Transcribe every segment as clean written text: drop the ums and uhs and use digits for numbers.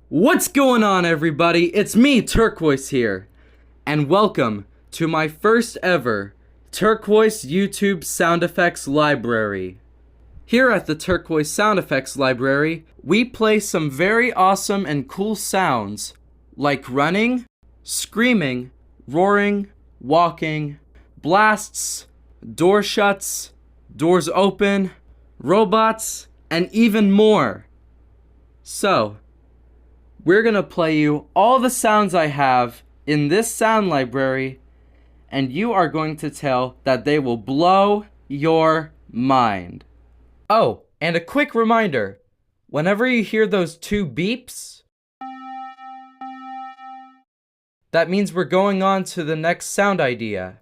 What's going on, everybody? It's me, Turquoise here, and welcome to my first ever Turquoise YouTube sound effects library. Here at the Turquoise Sound Effects Library, we play some very awesome and cool sounds like running, screaming, roaring, walking, blasts, door shuts, doors open, robots, and even more. So, we're gonna play you all the sounds I have in this sound library, and you are going to tell that they will blow your mind. Oh, and a quick reminder, whenever you hear those two beeps, that means we're going on to the next sound idea.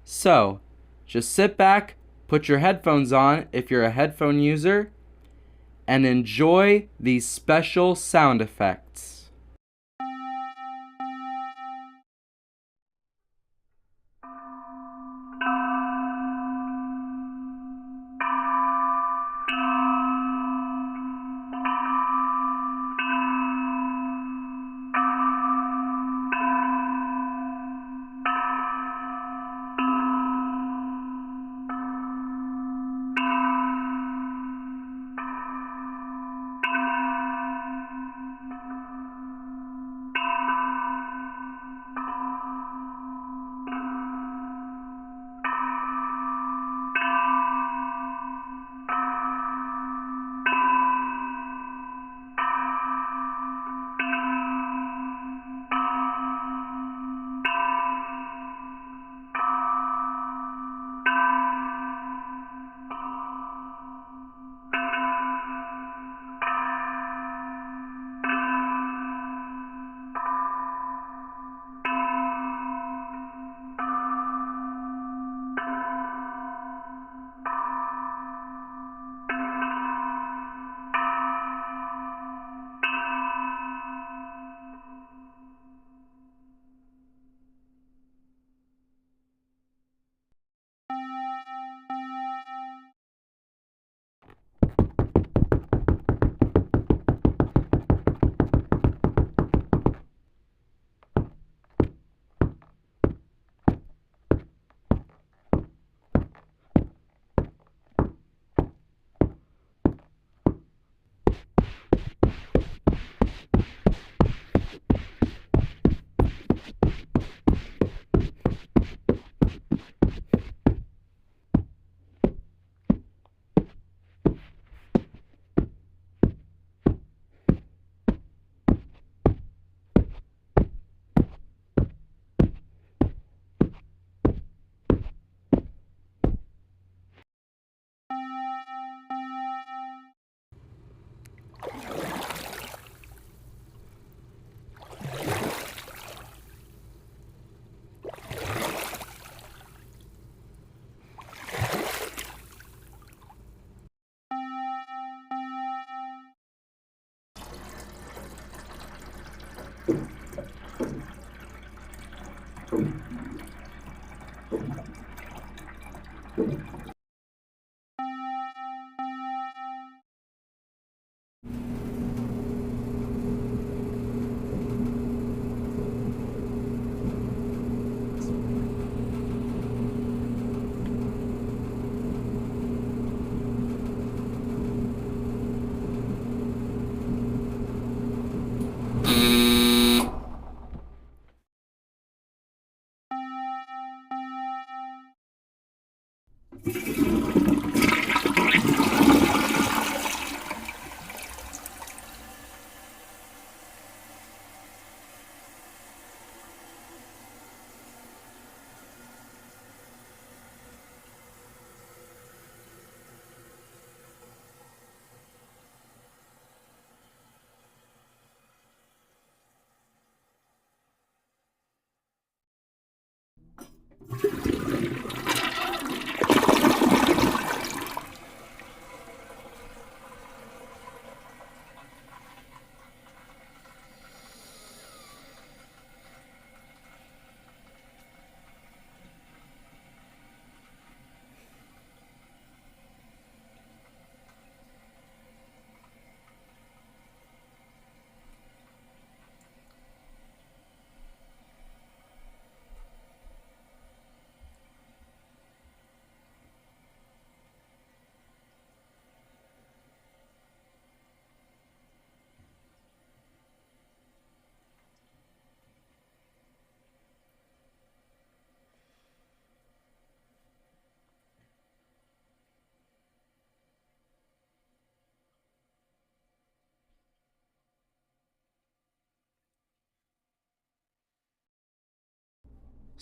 So, just sit back, put your headphones on if you're a headphone user, and enjoy these special sound effects.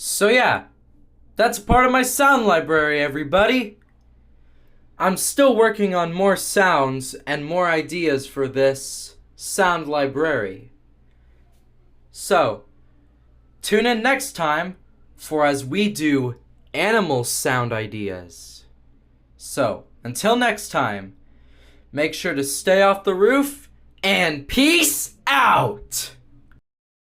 So yeah, that's part of my sound library, everybody. I'm still working on more sounds and more ideas for this sound library. So, tune in next time for as we do animal sound ideas. So, until next time, make sure to stay off the roof and peace out!